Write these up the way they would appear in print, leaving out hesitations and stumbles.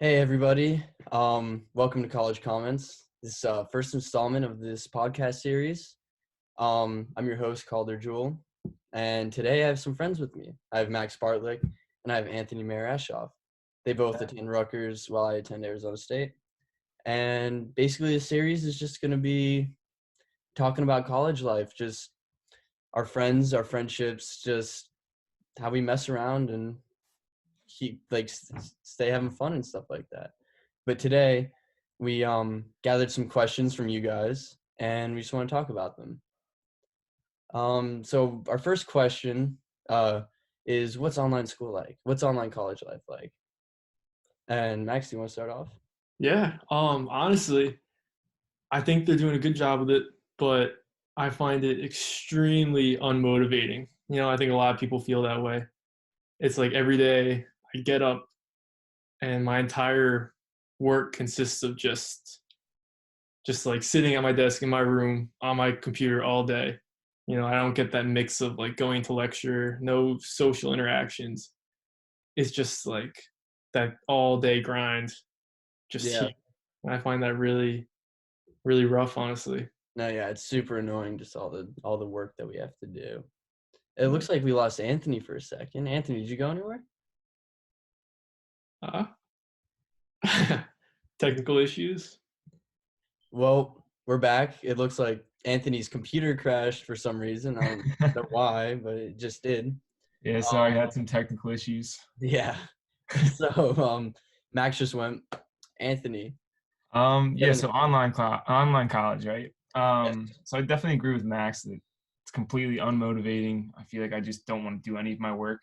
Hey everybody, welcome to College Comments. This is first installment of this podcast series. I'm your host, Calder Jewel, and today I have some friends with me. I have Max Bartlick and I have Anthony Marashoff. They both attend Rutgers while I attend Arizona State. And basically the series is just going to be talking about college life, just our friends, our friendships, just how we mess around and keep stay having fun and stuff like that. But today we gathered some questions from you guys and we just want to talk about them. So our first question is, what's online school like? What's online college life like? And Max, do you want to start off? Yeah, honestly, I think they're doing a good job with it, but I find it extremely unmotivating. I think a lot of people feel that way. It's like every day I get up and my entire work consists of just like sitting at my desk in my room on my computer all day. I don't get that mix of like going to lecture, no social interactions. It's just like that all day grind just Yeah. here. And I find that really, really rough, honestly. No, yeah, it's super annoying, just all the work that we have to do. It looks like we lost Anthony for a second. Anthony, did you go anywhere? Uh, Technical issues. Well, we're back. It looks like Anthony's computer crashed for some reason. I don't know why, but it just did. Yeah, sorry, I had some technical issues. Yeah. So Max just went, Anthony. Yeah, so online college, right? Yes. So I definitely agree with Max that it's completely unmotivating. I feel like I just don't want to do any of my work.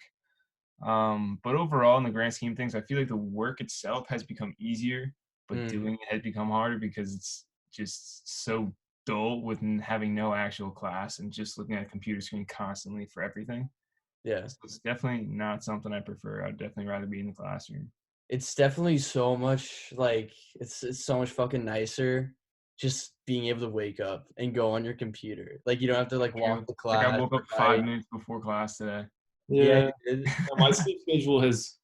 But overall, in the grand scheme of things, I feel like the work itself has become easier, but doing it has become harder because it's just so dull with having no actual class and just looking at a computer screen constantly for everything. Yeah. So it's definitely not something I prefer. I'd definitely rather be in the classroom. It's definitely so much it's so much fucking nicer just being able to wake up and go on your computer. Like you don't have to like walk to Like I class. woke up 5 minutes before class today. Yeah, Yeah, you did. my sleep schedule has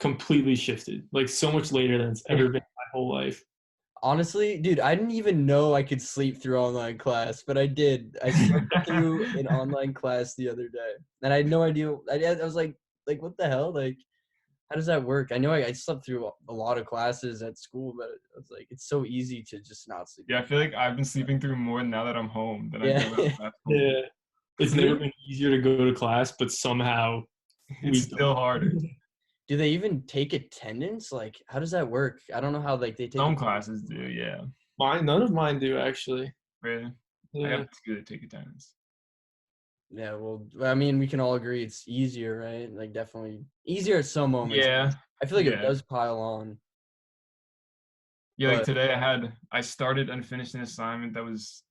completely shifted, like so much later than it's ever been in my whole life. Honestly, dude, I didn't even know I could sleep through online class, but I did. I slept through an online class the other day, and I had no idea. I was like, what the hell? Like, how does that work? I know I slept through a lot of classes at school, but I was like, it's so easy to just not sleep. Yeah, I feel like I've been sleeping through more now that I'm home than I Yeah. do when I was at school. Yeah, it's never been easier to go to class, but somehow It's still harder. Do they even take attendance? Like, how does that work? I don't know how like they take Some attendance. classes do, yeah. None of mine do actually. Really? I Yeah, have to go take attendance. Yeah, well, I mean, we can all agree it's easier, right? Like, definitely easier at some moments. Yeah. I feel like it Yeah. does pile on. Yeah, like But today I started and finished an assignment that was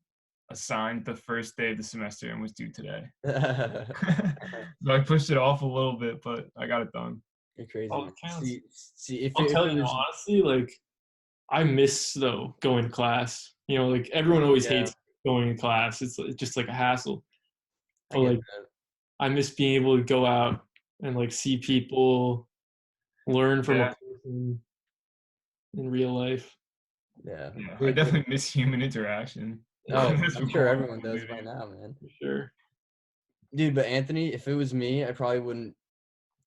assigned the first day of the semester and was due today. So I pushed it off a little bit, but I got it done. you're crazy. all Man. counts. See, if I'll it tell you was, honestly, like I miss though going to class. Like everyone always Yeah. hates going to class. It's just like a hassle. I But get like I miss being able to go out and like see people, learn from Yeah. a person in real life. that. Yeah. Yeah, I definitely miss human interaction. Oh, That's I'm what sure we're everyone does doing. by now, man. For sure. Dude, but Anthony, if it was me, I probably wouldn't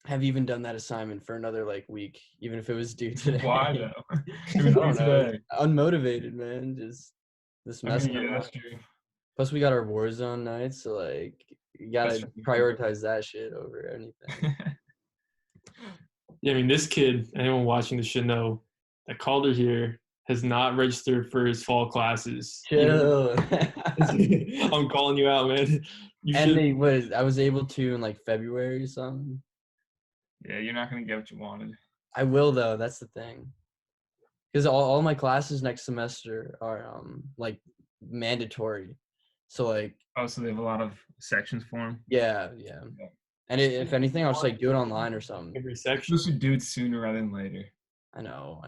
have even done that assignment for another like week, even if it was due today. Why though? It I was don't due know. today. Unmotivated, man. Just I messing mean, yeah, around. that's true. Plus, we got our Warzone nights, so like you That's gotta true. prioritize that shit over anything. Yeah, I mean, this kid, anyone watching this should know that Calder here has not registered for his fall classes. Chill. I'm calling you out, man. You And should. I was able to in like February or something. Yeah, you're not gonna get what you wanted. I will though. That's the thing. Because all my classes next semester are like mandatory. So like Oh, so they have a lot of sections for them. yeah. Yeah. And if anything, I'll just like do it online or something. Every You section. should do it sooner rather than later. I know.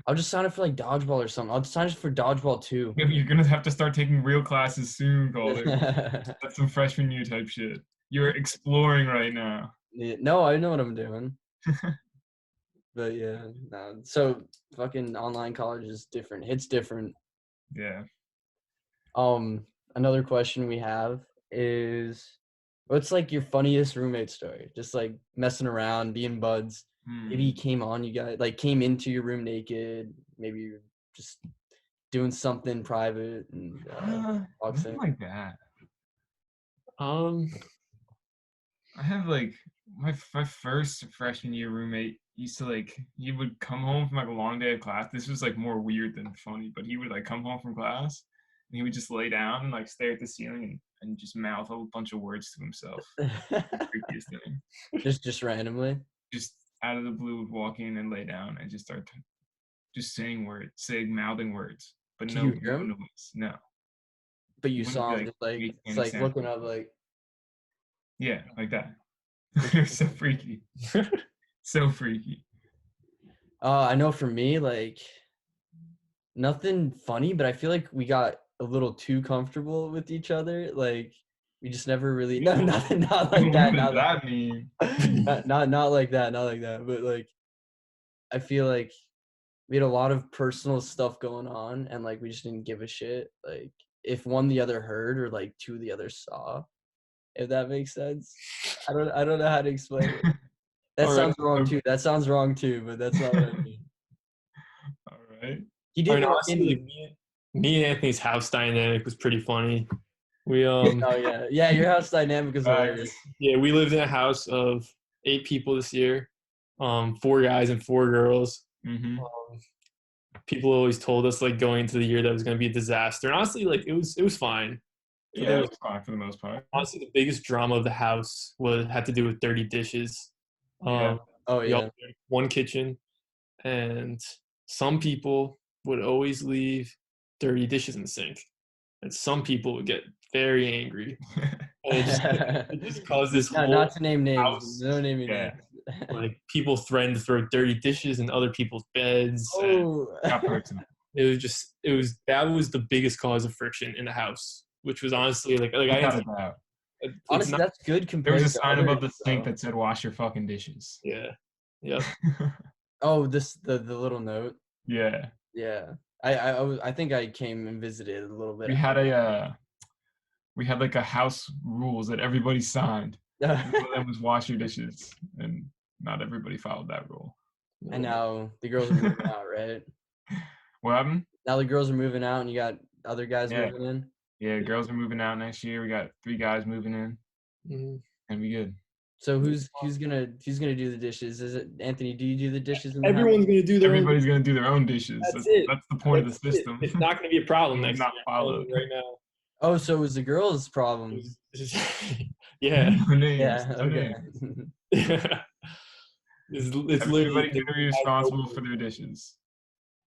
I'll just sign up for like dodgeball or something. I'll sign up for dodgeball too. You're gonna have to start taking real classes soon, Calder. That's some freshman year type shit. You're exploring right now. No, I know what I'm doing. But yeah, no. So fucking online college is different. It's different. Yeah. Another question we have is, what's like your funniest roommate story? Just like messing around, being buds. Maybe he came on you guys, like came into your room naked. Maybe you're just doing something private and walks Nothing in. like that. Um, I have like my first freshman year roommate used to like he would come home from like a long day of class. This was like more weird than funny, but he would like come home from class and he would just lay down and like stare at the ceiling and just mouth a bunch of words to himself. The creepiest thing. just randomly. Just out of the blue would walk in and lay down and just start just saying mouthing words, but Can no, you hear no him? noise. No. But you Wouldn't saw be, him like, just like making it's any like sense. looking up like. Yeah, like that. They're so freaky. So freaky. I know for me, like nothing funny, but I feel like we got a little too comfortable with each other. Like we just never really nothing not like that. What Not does that mean? not like that, not like that. But like I feel like we had a lot of personal stuff going on and like we just didn't give a shit. Like if one the other heard or like two the other saw, if that makes sense. I don't know how to explain it. That All right. sounds wrong too. That sounds wrong too, but that's not what I mean. All right. He I did mean, walk honestly, like in. me and Anthony's house dynamic was pretty funny. We Oh yeah, your house dynamic is hilarious. yeah, we lived in a house of 8 people this year, 4 guys and 4 girls. Mm-hmm. People always told us like going into the year that was going to be a disaster. And honestly, like it was fine. But Yeah, it was fine for the most part. honestly, the biggest drama of the house had to do with dirty dishes. Yeah. Oh We yeah. all shared one kitchen, and some people would always leave dirty dishes in the sink, and some people would get very angry. And it just caused this whole Not to name names. house. No naming Yeah. names. like people threatened to throw dirty dishes in other people's beds. Oh. Got personal. That was the biggest cause of friction in the house, which was honestly like I Without didn't. a doubt. It's Honestly, not, that's good There compared was a to sign other above the sink stuff. that said "Wash your fucking dishes." yeah, yep. Oh, the little note. Yeah. Yeah. I think I came and visited a little bit. We had like a house rules that everybody signed. One of them was wash your dishes, and not everybody followed that rule. And now the girls are moving out, right? What happened? Now the girls are moving out, and you got other guys Yeah. moving in. Yeah, girls are moving out next year. We got 3 guys moving in, Mhm. and we good. So who's gonna do the dishes? Is it Anthony? Do you do the dishes in the Everyone's gonna do their Everybody's gonna do their own dishes. That's it. That's the point of the That's it. system. It's not gonna be a problem next Not year. followed. Right now. house? Oh, so it was the girls' problem. yeah. No names. Yeah. No Okay. names. It's Everybody's literally gonna be responsible for their dishes.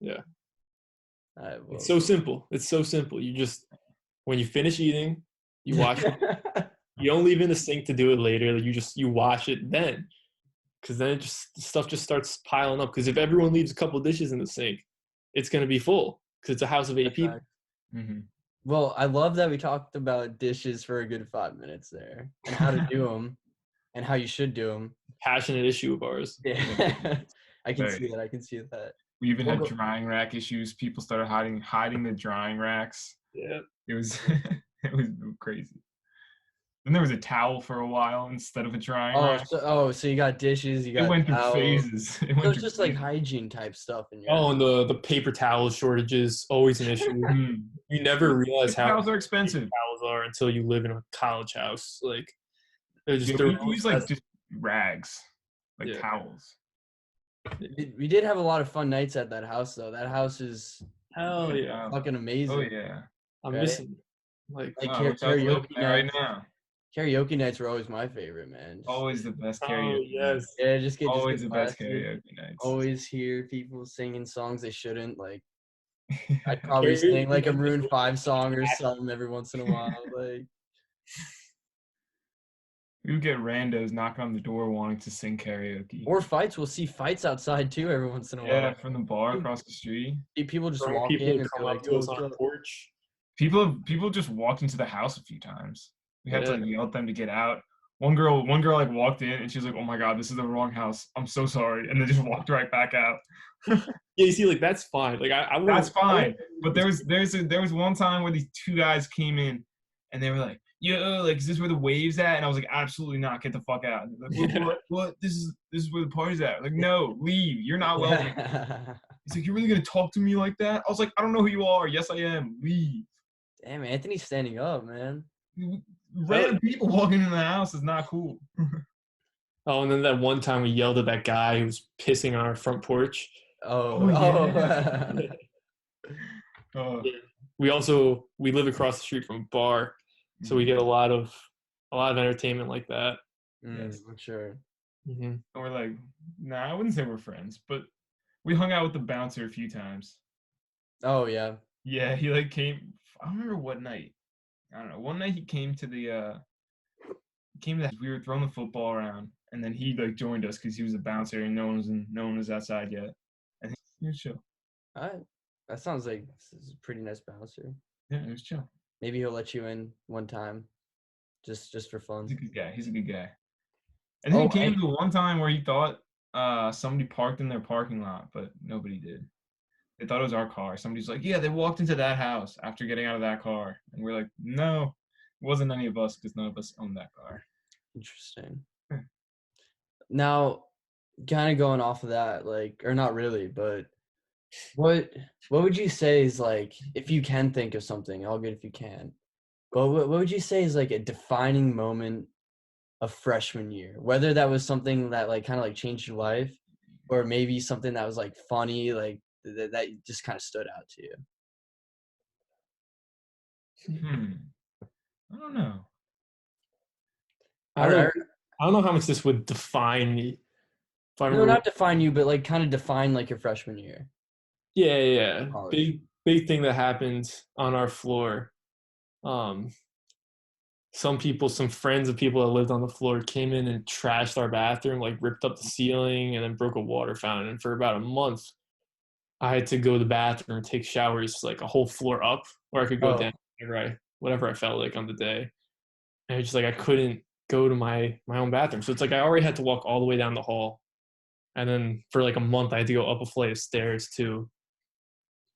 All right, well. It's so simple. It's so simple. You just when you finish eating, you wash it. You don't leave it in the sink to do it later. Like you wash it then, because then stuff just starts piling up. Because if everyone leaves a couple dishes in the sink, it's gonna be full. Because it's a house of 8 people. Mm-hmm. Well, I love that we talked about dishes for a good 5 minutes there, and how to do them, and how you should do them. Passionate issue of ours. Yeah, I can Very. see that. I can see that. We even We'll had go- drying rack issues. People started hiding the drying racks. Yeah. It was it was crazy. Then there was a towel for a while instead of a drying rack. So you got dishes, you got It went through towels. phases. It went So it's through just like phases. hygiene type stuff in your Oh, and the paper towel shortages always an issue. Mm. You never realize how Towels are expensive. towels are until you live in a college house. Like they're just Yeah, they're we use like just rags, like Yeah. towels. We did have a lot of fun nights at that house though. That house is hell yeah. fucking amazing. Oh yeah. I'm Right? missing it. Like Like Wow, what's up living karaoke there right nights. now. Karaoke nights were always my favorite, man. Just- Always the best oh karaoke. yes. yeah, just get Always the best blasted. karaoke nights. Always hear people singing songs they shouldn't. Like I'd probably sing Karaoke like a nights Maroon were 5 song or something every once in a while. Like We would get randos knocking on the door wanting to sing karaoke. or fights. We'll see fights outside too every once in a Yeah, while. from the bar across the street. People just Drunk walk people in would and come be up like, to "Yo, us what's on a up?" porch. People just walked into the house a few times. We had to Yeah. like yell at them to get out, One girl like walked in and she was like, "Oh my god, this is the wrong house. I'm so sorry," and then just walked right back out. Yeah, you see, like that's fine. Like I That's wouldn't. fine. But there was one time where these two guys came in and they were like, "Yo, like, is this where the waves at?" And I was like, "Absolutely not. Get the fuck out." And they're like, Yeah. what? This is where the party's at. Like, no, leave. You're not welcome. He's like, "You're really gonna talk to me like that?" I was like, "I don't know who you are. Yes, I am. Leave." Damn, Anthony's standing up, man. Random people walking in the house is not cool. Oh, and then that one time we yelled at that guy who was pissing on our front porch. Oh, yeah. oh. Yeah. We live across the street from a bar, so we get a lot of entertainment like that. Yes. I'm sure. Mm-hmm. And we're like, nah, I wouldn't say we're friends, but we hung out with the bouncer a few times. Oh yeah. Yeah, he like came. I don't remember what night. I don't know. One night he came to we were throwing the football around, and then he like joined us because he was a bouncer and no one was outside yet. And he was chill. All right. That sounds like this is a pretty nice bouncer. Yeah, it was chill. Maybe he'll let you in one time, just for fun. He's a good guy. He's a good guy. I think it came to one time where he thought somebody parked in their parking lot, but nobody did. They thought it was our car. Somebody's like, "Yeah, they walked into that house after getting out of that car," and we're like, "No, it wasn't any of us because none of us owned that car." Interesting. Now, kind of going off of that, like, or not really, but what would you say is like, if you can think of something, all good if you can. But what would you say is like a defining moment of freshman year? Whether that was something that like kind of like changed your life, or maybe something that was like funny, like that just kind of stood out to you. I don't know. I don't know how much this would define me. If I No, remember, not define you, but like kind of define like your freshman year. yeah. College. Big thing that happened on our floor. Some friends of people that lived on the floor came in and trashed our bathroom, like ripped up the ceiling and then broke a water fountain. And for about a month, I had to go to the bathroom and take showers like a whole floor up, or I could go down whatever I felt like on the day. And it's just like I couldn't go to my own bathroom. So it's like I already had to walk all the way down the hall. And then for like a month I had to go up a flight of stairs too.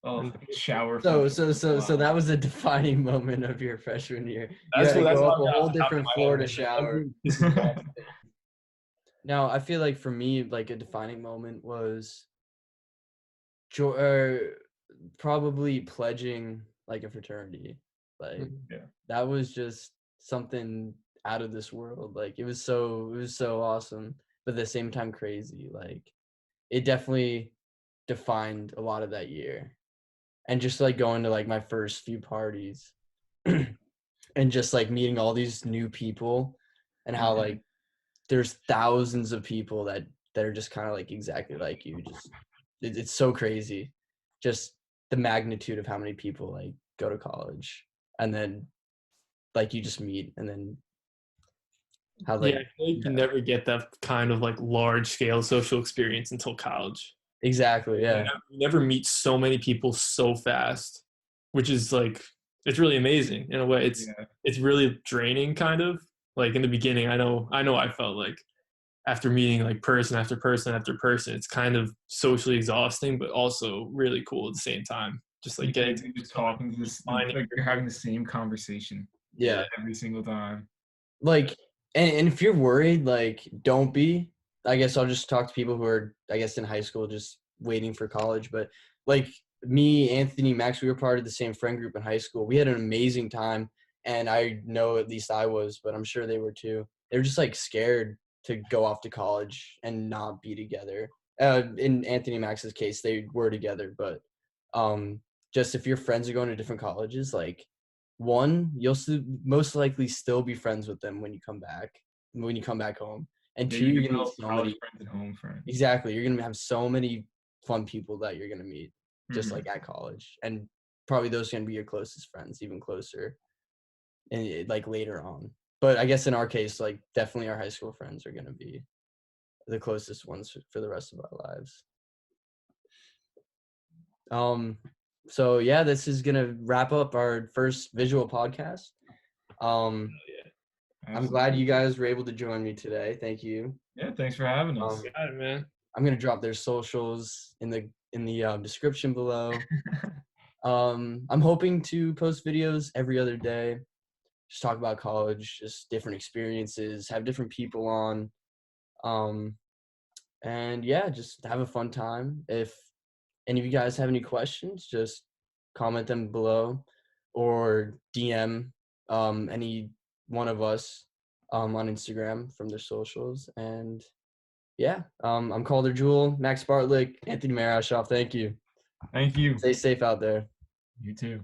Oh, shower. So that was a defining moment of your freshman year. You That's had to what go up a whole different floor to shower. This is Now, I feel like for me, like a defining moment was probably pledging like a fraternity. Like that was just something out of this world. Like it was so awesome, but at the same time crazy. Like it definitely defined a lot of that year. And just like going to like my first few parties and just like meeting all these new people and how like there's thousands of people that are just kind of like exactly like you. Just it's so crazy, just the magnitude of how many people like go to college and then like you just meet and then how like I feel like you never get that kind of like large scale social experience until college. Exactly. Yeah. You never meet so many people so fast, which is like it's really amazing in a way. It's really draining, kind of. Like in the beginning, I know I felt like after meeting like person after person after person, it's kind of socially exhausting, but also really cool at the same time. Just like getting to just talking to this, like you're having the same conversation. Yeah. Every single time. Like, and if you're worried, like, don't be. I guess I'll just talk to people who are, I guess, in high school, just waiting for college. But like me, Anthony, Max, we were part of the same friend group in high school. We had an amazing time, and I know at least I was, but I'm sure they were too. They were just like scared to go off to college and not be together. In Anthony and Max's case, they were together, but just if your friends are going to different colleges, like one, you'll most likely still be friends with them when you come back home. And two, you're gonna meet so many friends at home friends. Exactly. You're gonna have so many fun people that you're gonna meet just like at college. And probably those are gonna be your closest friends, even closer and like later on. But I guess in our case, like definitely our high school friends are gonna be the closest ones for the rest of our lives. So yeah, this is gonna wrap up our first visual podcast. I'm glad you Absolutely. guys were able to join me today. Thank you. Yeah, thanks for having us. Got it, man. I'm gonna drop their socials in the description below. I'm hoping to post videos every other day, just talk about college, just different experiences, have different people on, and yeah, just have a fun time. If any of you guys have any questions, just comment them below or DM any one of us on Instagram from their socials. And yeah, I'm Calder Jewel, Max Bartlick, Anthony Marashoff. Thank you. Thank you. Stay safe out there. You too.